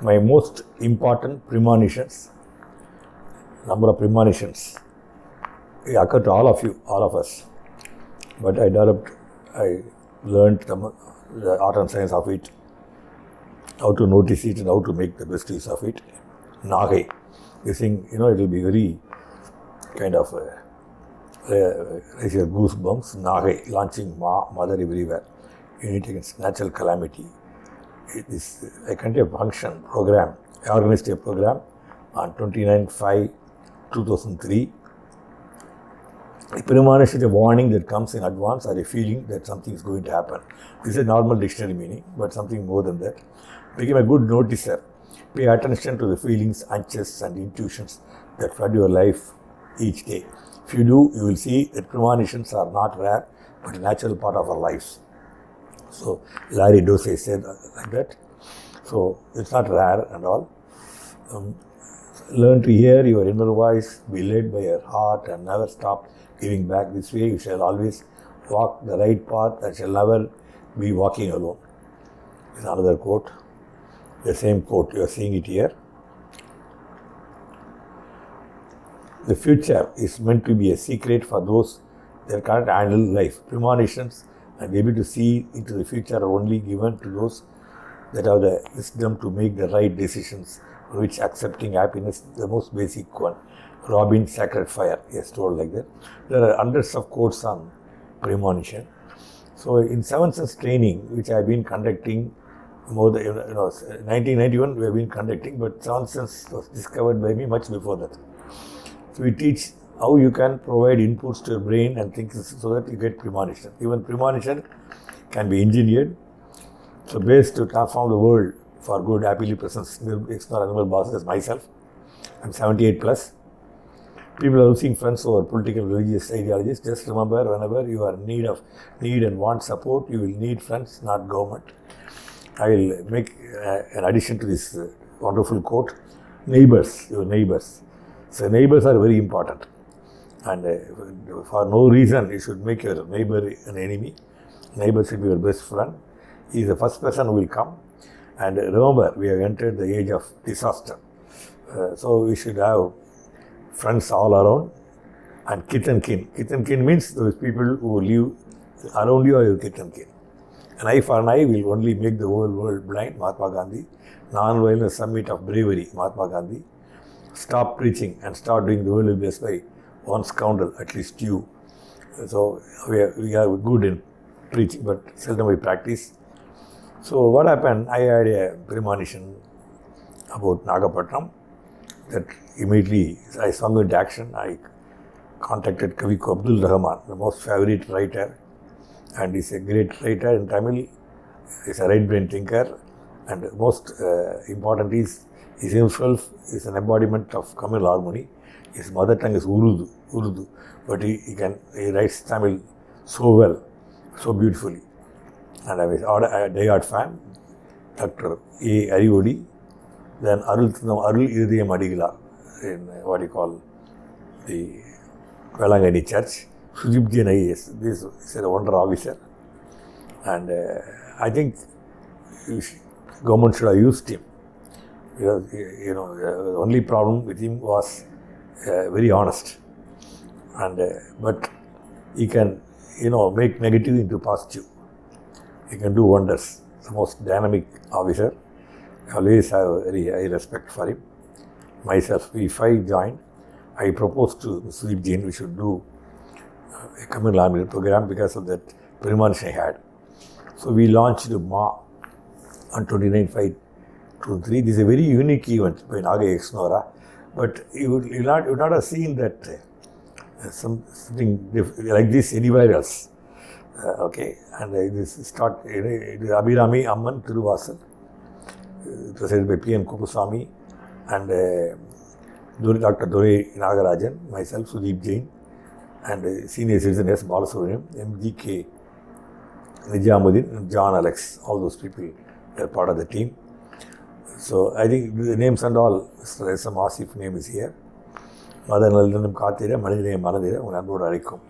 my most important premonitions, number of premonitions, occur to all of you, all of us. But I learned the art and science of it, how to notice it and how to make the best use of it. Nagai. This thing, it will be very kind of goosebumps. Nagai, launching mother everywhere. Unity against natural calamity. I conducted a function program. I organized a program on 29/5/2003. A premonition is a warning that comes in advance or a feeling that something is going to happen. This is a normal dictionary meaning, but something more than that. Become a good noticer. Pay attention to the feelings, hunches, and intuitions that flood your life each day. If you do, you will see that premonitions are not rare, but a natural part of our lives. So, Larry Dosey said like that. So, it's not rare and all. Learn to hear your inner voice, be led by your heart, and never stop giving back. This way, you shall always walk the right path and shall never be walking alone. This is another quote. The same quote, you are seeing it here. The future is meant to be a secret for those that can't handle life. Premonitions and able to see into the future are only given to those that have the wisdom to make the right decisions, for which accepting happiness is the most basic one. Robin Sacred Fire, he has told like that. There are hundreds of quotes on premonition. So in 7 Sense training, which I have been conducting more than 1991 we have been conducting, but 7 Sense was discovered by me much before that. So we teach how you can provide inputs to your brain and things so that you get premonition. Even premonition can be engineered. So based to transform the world for good, happily present ExNoRa Nirmal Basu as myself. I'm 78 plus. People are losing friends over political, religious ideologies. Just remember, whenever you are in need and want support, you will need friends, not government. I will make an addition to this wonderful quote. Neighbors, your neighbors. So neighbors are very important. And for no reason, you should make your neighbor an enemy. Neighbor should be your best friend. He is the first person who will come. And remember, we have entered the age of disaster. So we should have friends all around and kith and kin. Kith and kin means those people who live around you are your kith and kin. An eye for an eye will only make the whole world blind, Mahatma Gandhi. Non-violence summit of bravery, Mahatma Gandhi. Stop preaching and start doing the world will be blessed by one scoundrel, at least you. So we are good in preaching, but seldom we practice. So what happened, I had a premonition about Nagapattinam that immediately I swung into action. I contacted Kaviku Abdul Rahman, the most favorite writer, and he's a great writer in Tamil. He's a right brain thinker, and most important is himself is an embodiment of communal harmony. His mother tongue is Urdu, but he writes Tamil so well, so beautifully. And I was a diehard fan. Dr. A. Arivodi, then Arul Irudhiyam Adigalar in what you call the Velangani Church. Sujibji IAS, this is a wonder officer. And I think government should have used him. Because, the only problem with him was very honest. And but he can, make negative into positive. He can do wonders. The most dynamic officer. I always have very high respect for him. Myself, if I joined, I proposed to Sudeep Jain we should do a communal harmony program because of that premonition I had. So we launched MA on 29/5/2003. This is a very unique event by Nagai ExNoRa, but you would not have seen that something like this anywhere else. Okay, and this start Abhirami Amman Thiruvasal, presented by P.N. Kukuswamy and Dr. Dore Nagarajan, myself, Sudeep Jain, and senior citizen S. Balasubramaniam, M.G.K. Nijamuddin, and John Alex, all those people are part of the team. So I think the names and all, Mr. S.M. Asif name is here. Madanaldanam Kathira, Manidinam Manadira, Unanboda Arikum.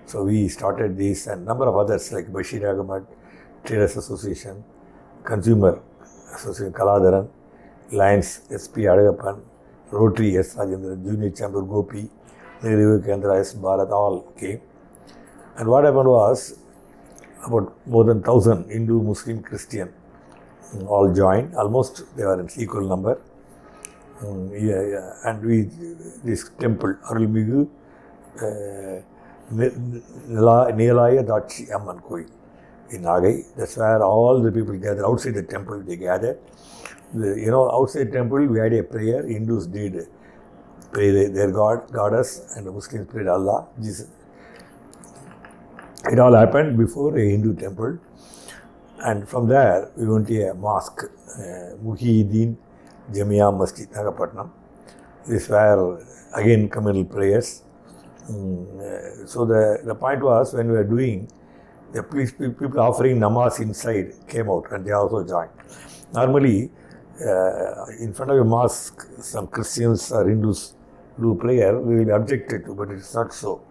So we started this and number of others like Bashir Ahmad, Traders Association, Consumer Association, Kaladaran, Lions S.P. Adagappan, Rotary S. Rajendra, Junior Chamber Gopi, Nehru Kendra S. Bharat, all came. And what happened was, about more than 1,000 Hindu, Muslim, Christian all joined. Almost they were in equal number. And this temple, Arulmigu Nilaya Dachi Amman Koi in Nagai. That's where all the people gather. Outside the temple they gathered. Outside the temple we had a prayer. Hindus did pray their God, goddess, and the Muslims prayed Allah, Jesus. It all happened before a Hindu temple. And from there we went to a mosque, Muhyiddin Jamia Masjid, Nagapatnam. This were again communal prayers. So the point was, when we were doing, the people offering namaz inside came out and they also joined. Normally, in front of a mosque, some Christians or Hindus do prayer, we will be objected to, but it's not so.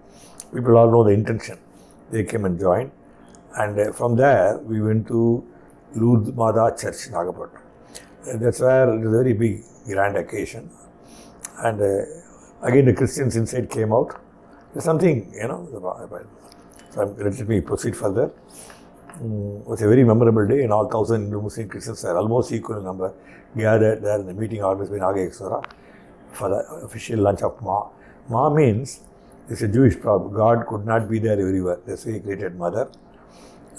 People all know the intention. They came and joined. And from there, we went to Lourdes Mada Church, Nagapatnam. That's where it was a very big, grand occasion. And again, the Christians inside came out. There's something, So let me proceed further. It was a very memorable day, and all 1,000 Hindu Muslim Christians are almost equal in number gathered there in the meeting organized by Nagai ExNoRa for the official lunch of Ma. Ma means it's a Jewish proverb. God could not be there everywhere. That's why He created Mother.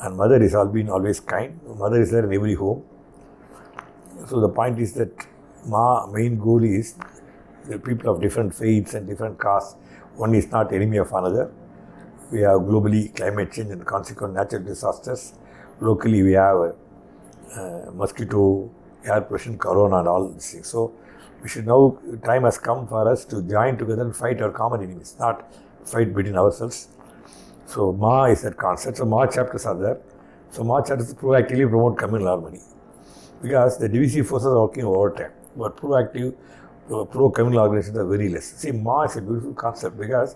And Mother is always kind. Mother is there in every home. So the point is that Ma main goal is the people of different faiths and different castes. One is not enemy of another. We have globally climate change and consequent natural disasters. Locally we have mosquito, air pollution, corona and all these things. So we should now, time has come for us to join together and fight our common enemies, not fight between ourselves. So Ma is that concept. So Ma chapters are there. So Ma chapters proactively promote communal harmony. Because the divisive forces are working overtime. But proactive, pro-communal organizations are very less. See, Ma is a beautiful concept because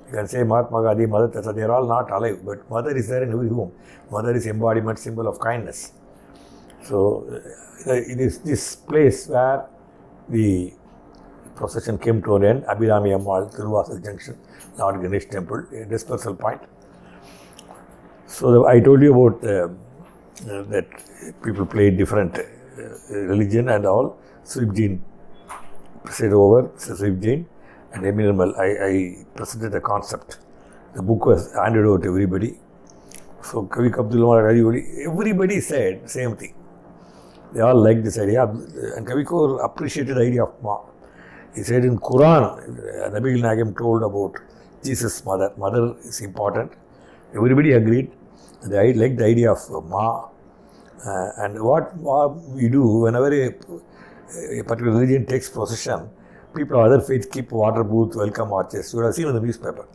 you can say Mahatma Gandhi, Mother Teresa, they are all not alive, but Mother is there in every home. Mother is embodiment, symbol of kindness. So it is this place where the procession came to an end. Abhirami Ammal, Thiruvasal Junction, Lord Ganesh Temple, a dispersal point. So I told you about that people played different religion and all. Sweep presided over, Sweep Jain. And Nirmal, I presented the concept. The book was handed over to everybody. So Kavi Kabdul, everybody said same thing. They all liked this idea. And Kavi Kaur appreciated the idea of Ma. He said in Quran, Nabi Nagam told about Jesus' mother. Mother is important. Everybody agreed. They liked the idea of Ma. And what we do, whenever a particular religion takes procession, people of other faiths keep water booth, welcome arches. You would have seen in the newspaper.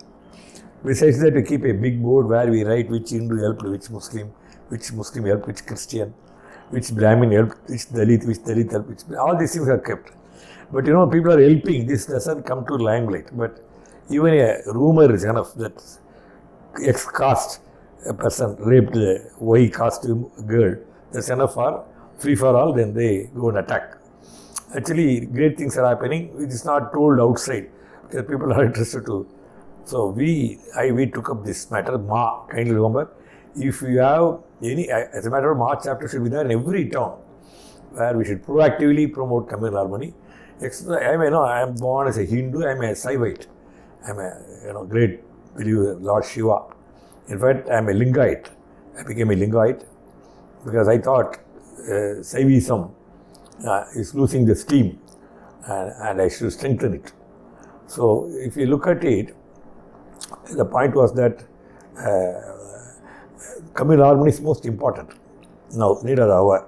Besides that, we keep a big board where we write which Hindu helped which Muslim helped which Christian, which Brahmin helped which Dalit helped which. All these things are kept. But people are helping. This doesn't come to limelight. But even a rumor is enough that X-caste a person raped a Y-caste girl. That's enough for free for all. Then they go and attack. Actually, great things are happening. It is not told outside because people are interested to. So we took up this matter. Ma, kindly remember, if you have any, as a matter of Ma chapter should be there in every town where we should proactively promote communal harmony. I am born as a Hindu. I am a Saivite. I am a great believer, Lord Shiva. In fact, I am a Lingayite. I became a Lingayite because I thought Saivism is losing the steam and I should strengthen it. So if you look at it, the point was that communal harmony is most important. Now, Nida hour.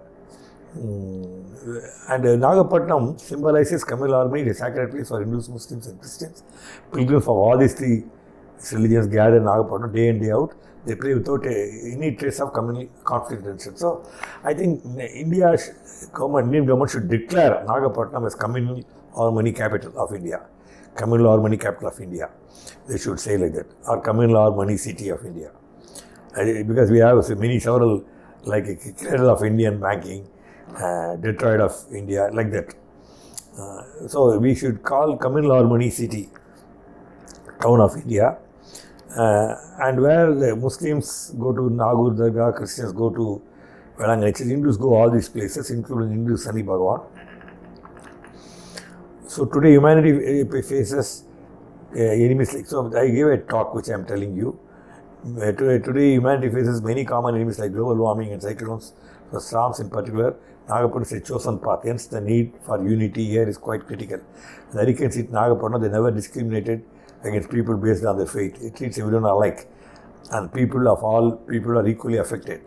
And Nagapatnam symbolizes communal harmony, a sacred place for Hindus, Muslims and Christians. Pilgrims from all these three religions gather in Nagapatnam day in, day out. They pray without any trace of communal conflict tension. So, I think Indian government should declare Nagapatnam as communal harmony capital of India. Communal harmony capital of India. They should say like that. Or communal harmony city of India. Because we have several, like a cradle of Indian banking, Detroit of India, like that. So we should call communal harmony city, town of India, and where the Muslims go to Nagur Dargah, Christians go to Velanganich, Hindus go all these places, including Hindu Sani Bhagavan. So today humanity faces enemies like, so I gave a talk which I am telling you. Today humanity faces many common enemies like global warming and cyclones, the storms in particular. Nagapatnam is a chosen path, hence the need for unity here is quite critical. The Hurricanes hit Nagapatnam, they never discriminated against people based on their faith. It treats everyone alike, and people of all people are equally affected.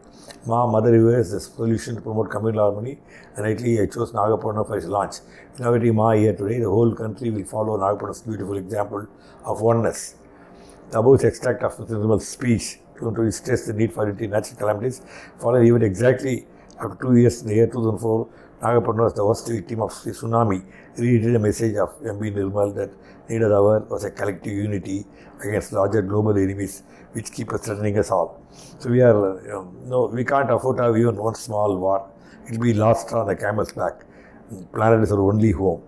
Mother River is the solution to promote communal harmony, and rightly I chose Nagapatnam for its launch. Inaugurating here today, the whole country will follow Nagapatnam's beautiful example of oneness. The above extract of Mr. Nirmal's speech to stress the need for unity in natural calamities followed even exactly after 2 years in the year 2004. Nagapatnam was the worst victim of the tsunami. Reiterated a message of MB Nirmal that need of the hour was a collective unity against larger global enemies which keep us threatening us all. So we are, we can't afford to have even one small war. It will be lost on the camel's back. The planet is our only home.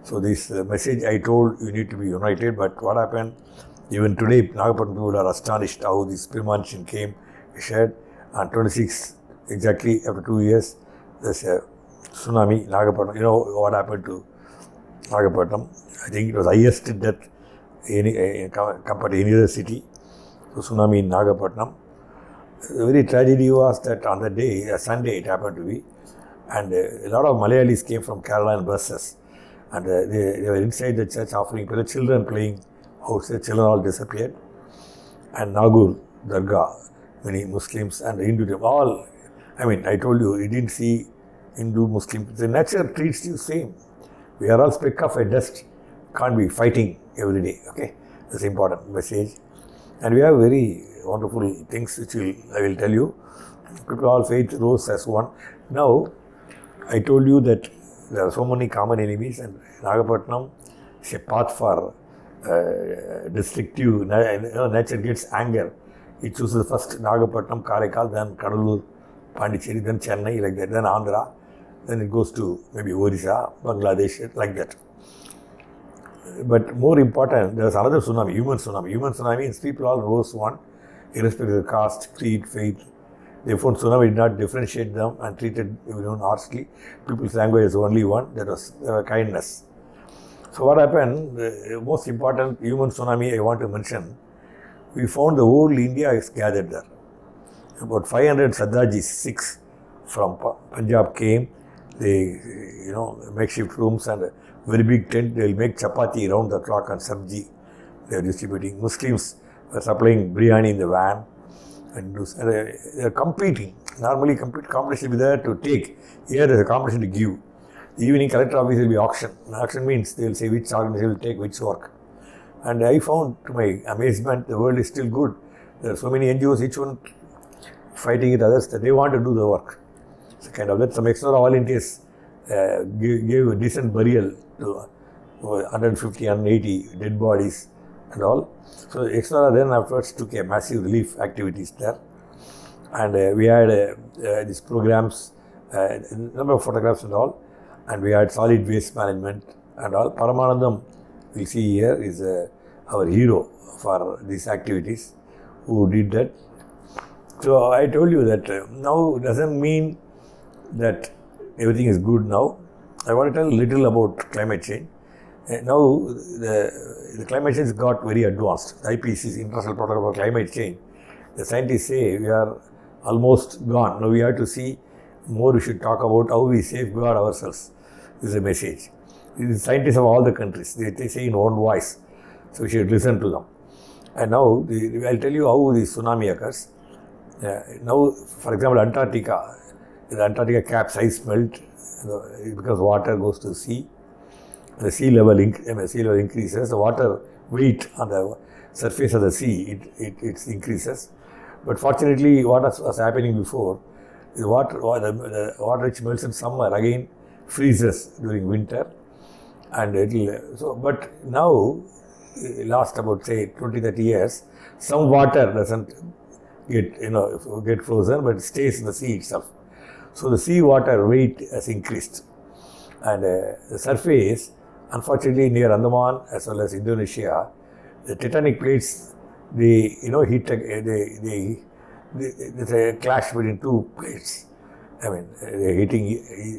So this message I told, you need to be united, but what happened? Even today, Nagapatnam people are astonished how this Premonition came, shared, and 26, exactly after 2 years, there's a tsunami, Nagapatnam. You know what happened to Nagapatnam? I think it was highest death compared to any other city. So tsunami in Nagapatnam. The very tragedy was that on the day, a Sunday it happened to be, and a lot of Malayalis came from Kerala in buses, and they were inside the church offering prayer, children playing outside, children all disappeared, and Nagur Dargah, many Muslims and Hindu, all, I told you, you didn't see Hindu, Muslim, the nature treats you same. We are all speck of a dust, can't be fighting every day, okay? That's important message. And we have very wonderful things which I will tell you. People all faith rose as one. Now, I told you that there are so many common enemies, and Nagapatnam is a path for destructive. Nature gets anger. It chooses first Nagapatnam, Karaikal, then Kadalur, Pondicherry, then Chennai, like that, then Andhra, then it goes to maybe Orissa, Bangladesh, like that. But more important, there was another tsunami, human tsunami. Human tsunami means people all rose one, irrespective of caste, creed, faith. Therefore, tsunami did not differentiate them and treated everyone harshly. People's language is only one, that was kindness. So what happened, the most important human tsunami I want to mention, we found the whole India is gathered there. About 500 Sardajis, Sikhs from Punjab came. They, makeshift rooms and a very big tent. They will make chapati round the clock and sabji. They are distributing. Muslims were supplying biryani in the van. And they are competing. Normally, competition will be there to take. Here there is a competition to give. The evening collector office will be auction. Auction means they will say which organization will take which work. And I found, to my amazement, the world is still good. There are so many NGOs, each one fighting with others, that they want to do the work. So kind of that. Some ExNoRa volunteers gave a decent burial to 150, 180 dead bodies and all. So ExNoRa then afterwards took a massive relief activities there. And we had these programs, number of photographs and all. And we had solid waste management and all. Paramanandam, we see here, is our hero for these activities, who did that. So I told you that now doesn't mean that everything is good now. I want to tell a little about climate change. Now the climate change got very advanced. IPCC, International Protocol for Climate Change. The scientists say we are almost gone. Now we have to see more. We should talk about how we safeguard ourselves. This is a message. These scientists of all the countries, they say in one voice. So we should listen to them. And now I'll tell you how the tsunami occurs. Now, for example, Antarctica, the Antarctica cap ice melt because water goes to the sea. The sea level increases. The water weight on the surface of the sea it increases. But fortunately, what was happening before, the water which melts in summer again freezes during winter, and but now, last about say 20-30 years, some water doesn't get frozen, but it stays in the sea itself. So the sea water weight has increased, And the surface, unfortunately, near Andaman as well as Indonesia, the tectonic plates, they heat, there's a clash between two plates. I mean, they're hitting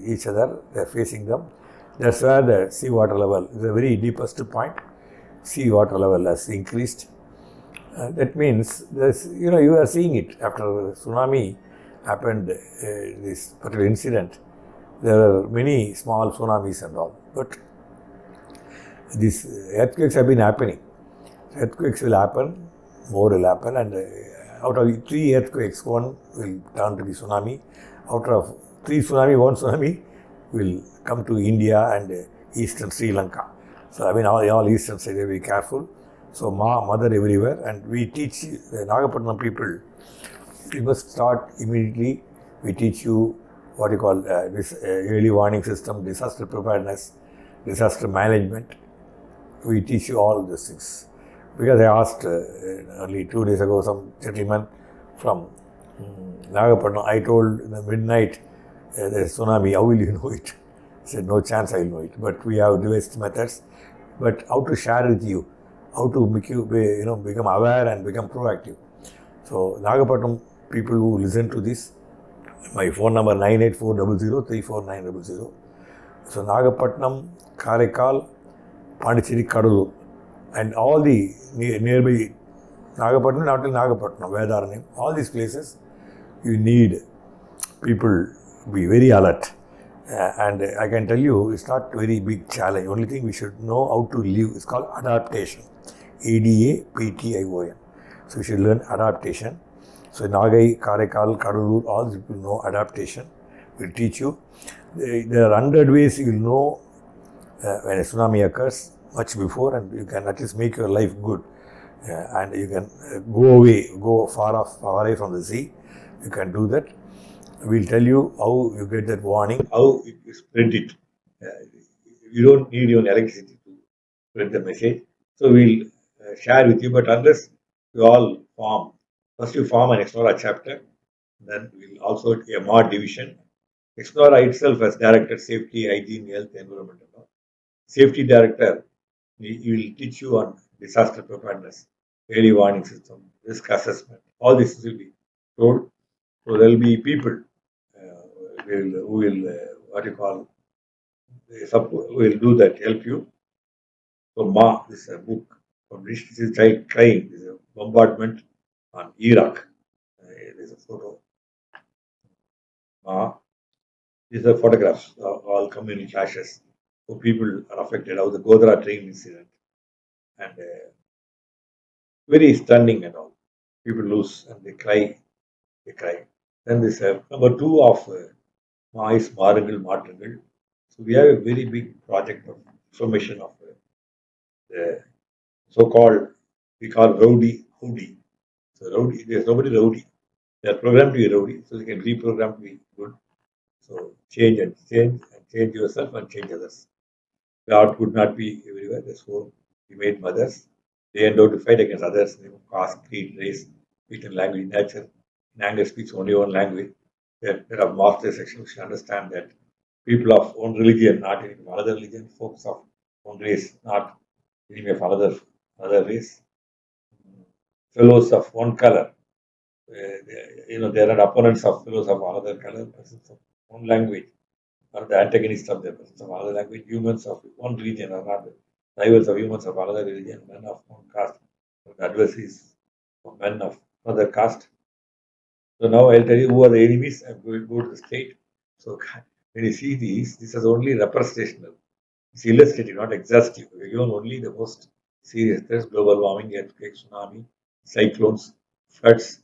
each other, they're facing them. That's where the seawater level is the very deepest point. Seawater level has increased. That means this, you are seeing it after tsunami happened, this particular incident. There are many small tsunamis and all, but these earthquakes have been happening. Earthquakes will happen, more will happen, and out of 3 earthquakes, one will turn to be tsunami. Out of 3 tsunami, 1 tsunami will come to India and eastern Sri Lanka. So, all eastern side, be careful. So, mother everywhere, and we teach the Nagapattinam people, we must start immediately. We teach you what you call this early warning system, disaster preparedness, disaster management. We teach you all these things. Because I asked only 2 days ago some gentleman from Nagapattinam, I told in the midnight there's tsunami, how will you know it? He said, no chance I will know it. But we have devised methods. But how to share with you, how to make you become aware and become proactive. So Nagapattinam people who listen to this, my phone number 98400 So Nagapattinam, Karaikal, Pondicherry, Kadalur, and all the nearby Nagapattinam, not only Nagapattinam, Vedaranam, all these places, you need people be very alert. And I can tell you, it's not very big challenge. Only thing we should know how to live is called adaptation. ADAPTION. So we should learn adaptation. So Nagai, Karaikal, Kadalur, all these people know adaptation. We'll teach you. There are 100 ways you will know when a tsunami occurs much before, and you can at least make your life good. And you can go far away from the sea. You can do that. We'll tell you how you get that warning, how you spread it. You don't need your electricity to spread the message. So we'll share with you, but unless you all form, first you form an ExNoRa chapter, then we'll also a mod division. ExNoRa itself has directed safety, hygiene, health, environment. Safety director, he will teach you on disaster preparedness, early warning system, risk assessment. All this will be told. So there will be people who will will do that, help you. So Ma, this is a book published. This is child crying. This is a bombardment on Iraq. There's a photo. Ma, these are photographs of all community clashes. So people are affected. How the Godhra train incident, and very stunning and all. People lose and they cry. They cry. Then this number 2 of Mais, Marangal, Matrangal. So we have a very big project of formation of the so-called, we call rowdy. So rowdy, there's nobody rowdy. They are programmed to be rowdy, so they can reprogram to be good. So change yourself and change others. God could not be everywhere. Therefore, He made mothers. They endowed to fight against others, caste, creed, race, speech and language, nature. In anger speaks only one language. There are master sections should understand that people of one religion, not enemy of another religion, folks of one race, not enemy of another race, fellows of one color. They are not opponents of fellows of another color, persons of one language, or the antagonists of the persons of another language. Humans of one religion are not the rivals of humans of another religion, men of one caste, or the adversaries of men of another caste. So now I'll tell you who are the enemies and go to the state. So when you see these, this is only representational. It's illustrative, not exhaustive. We're given only the most serious threats: global warming, earthquakes, tsunami, cyclones, floods,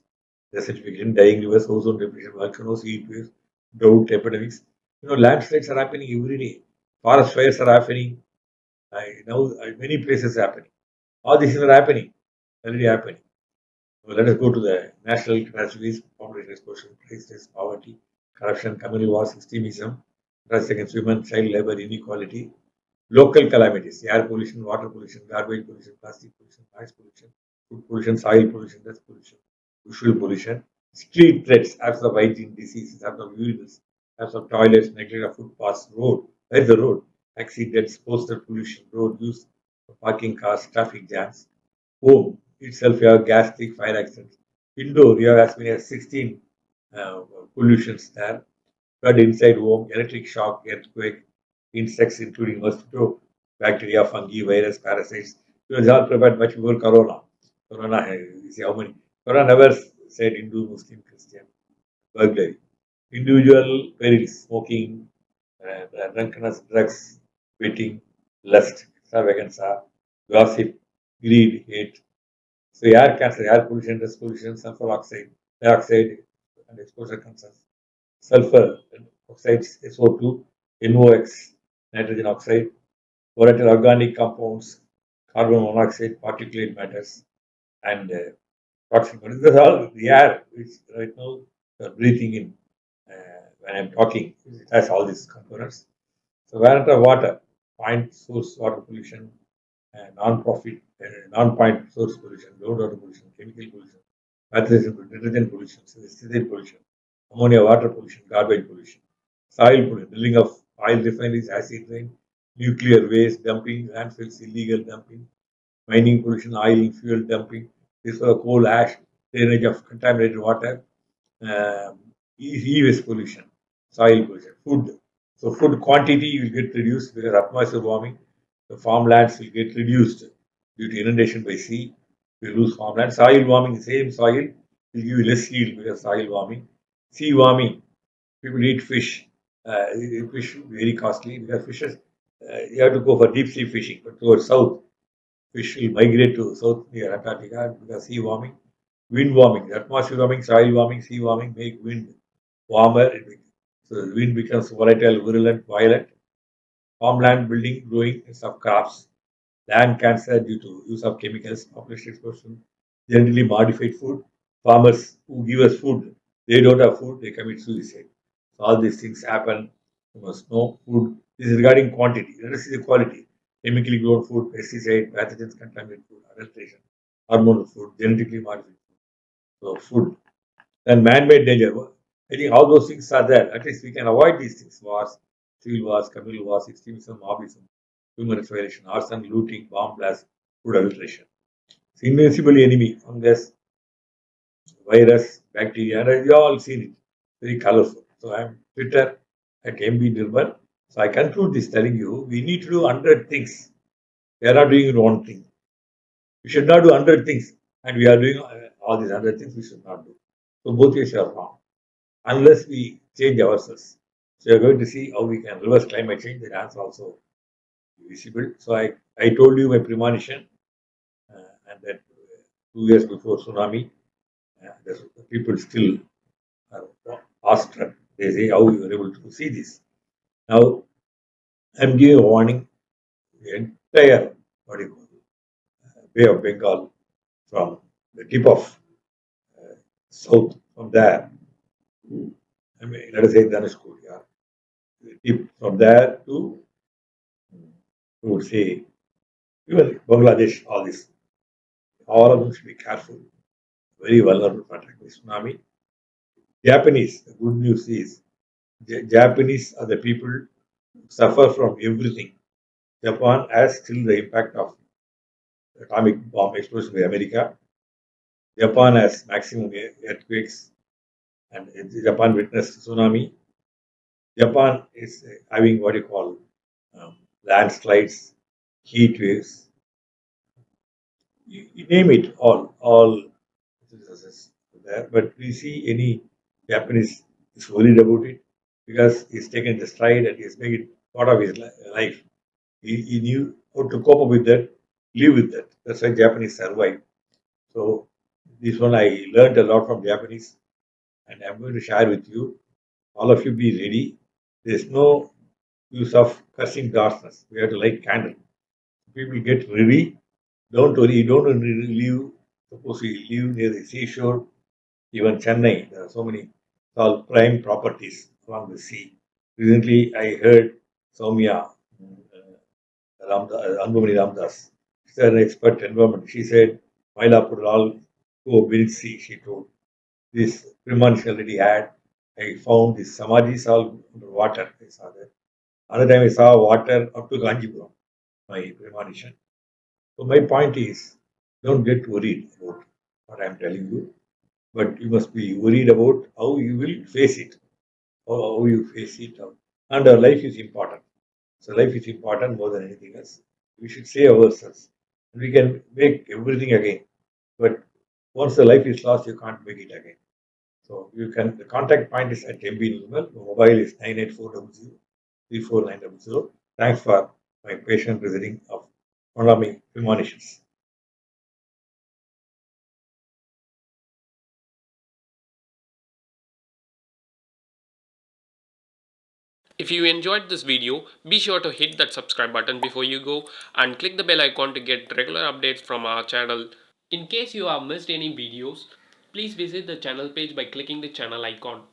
desertification, dying rivers, ozone depletion, volcanoes, heat waves, drought, epidemics. Landslides are happening every day. Forest fires are happening. Many places happening. All these things are happening, already happening. So let us go to the national catastrophes: population explosion, price poverty, corruption, communal wars, extremism, drugs against women, child labor, inequality, local calamities: air pollution, water pollution, garbage pollution, plastic pollution, noise pollution, food pollution, soil pollution, dust pollution, visual pollution, street threats, absence of hygiene, diseases, absence of urinals, absence of toilets, neglect of footpaths, road, Where's the road? Accidents, postal pollution, road use, parking cars, traffic jams. Home itself, you have gas leak, fire accidents. Indoor, you have as many as 16 uh, pollutions there. Flood inside home, electric shock, earthquake, insects including mosquito, bacteria, fungi, virus, parasites. It was all prepared much before Corona. Corona, you see how many? Corona never said Hindu, Muslim, Christian, burglary. Individual perils, smoking, drunkenness, drugs, betting, lust, extravaganza, gossip, greed, hate. So air cancer, air pollution, dust pollution, sulfur oxide, dioxide, and exposure concerns. Sulfur oxides, SO2, NOx, nitrogen oxide, volatile organic compounds, carbon monoxide, particulate matters, and toxic. But this is all the air which right now you're breathing in when I'm talking. It has all these components. So wherever water, point source water pollution, non-profit, non-point source pollution, groundwater pollution, chemical pollution, methylation pollution, detergent pollution, pesticide pollution, ammonia water pollution, garbage pollution, soil pollution, drilling of oil refineries, acid rain, nuclear waste dumping, landfills, illegal dumping, mining pollution, oil and fuel dumping, this coal ash, drainage of contaminated water, um, e-waste pollution, soil pollution, food. So food quantity will get reduced because atmosphere warming. The farmlands will get reduced due to inundation by sea. We lose farmland. Soil warming, same soil will give you less yield because soil warming. Sea warming, people eat fish. Fish very costly because fishes you have to go for deep sea fishing. But towards south, fish will migrate to south near Antarctica because sea warming. Wind warming, atmosphere warming, soil warming, sea warming make wind warmer. So the wind becomes volatile, virulent, violent. Farmland building, growing of crops. Land cancer due to use of chemicals, population explosion, genetically modified food. Farmers who give us food, they don't have food, they commit suicide. So all these things happen. You must know food. This is regarding quantity. Let us see the quality. Chemically grown food, pesticide, pathogens, contaminated food, adulteration, hormonal food, genetically modified food. So food. Then man-made danger. I think all those things are there. At least we can avoid these things. Wars, civil wars, communal wars, extremism, mobism, human rights violation, arson, looting, bomb blast, food adulteration. It's invincible enemy, fungus, virus, bacteria, and you all seen it. Very colorful. So I'm Twitter at MB Nirmal. So I conclude this telling you we need to do 100 things. We are not doing one thing. We should not do 100 things. And we are doing all these 100 things we should not do. So both ways are wrong unless we change ourselves. So you're going to see how we can reverse climate change. The answer also visible. So I told you my premonition and that 2 years before tsunami, the people still are awestruck. They say how you were able to see this. Now I'm giving a warning. The entire what do you call Bay of Bengal from the tip of south from there. I mean, let us say Dhanushkodi, yeah. The tip from there to we would say even Bangladesh, all of them should be careful, very vulnerable for attack by tsunami. Japanese, the good news is Japanese are the people who suffer from everything. Japan has still the impact of atomic bomb explosion by America. Japan has maximum earthquakes, and Japan witnessed tsunami. Japan is having what you call landslides, heat waves, you name it, all diseases there. But we see any Japanese is worried about it because he's taken the stride and he's made it part of his life. He knew how to cope up with that, live with that. That's why Japanese survive. So this one I learned a lot from Japanese, and I'm going to share with you. All of you be ready. There's no use of cursing darkness. We have to light candle. People get ready. Don't worry, you don't live. Suppose you live near the seashore, even Chennai, there are so many called prime properties along the sea. Recently, I heard Soumya Anbumani Ramdas. She's an expert environment. She said, Mylapur will all go build sea, she told. This premonition already had. I found these samadhis all underwater. I saw that. Another time I saw water up to Ganjipuram, my premonition. So my point is, don't get worried about what I'm telling you, but you must be worried about how you will face it, how you face it. And our life is important. So life is important more than anything else. We should save ourselves. We can make everything again, but once the life is lost, you can't make it again. So you can. The contact point is at MB Nirmal. The mobile is 98400 Thanks for my patient visiting of one of my premonitions. If you enjoyed this video, be sure to hit that subscribe button before you go and click the bell icon to get regular updates from our channel. In case you have missed any videos, please visit the channel page by clicking the channel icon.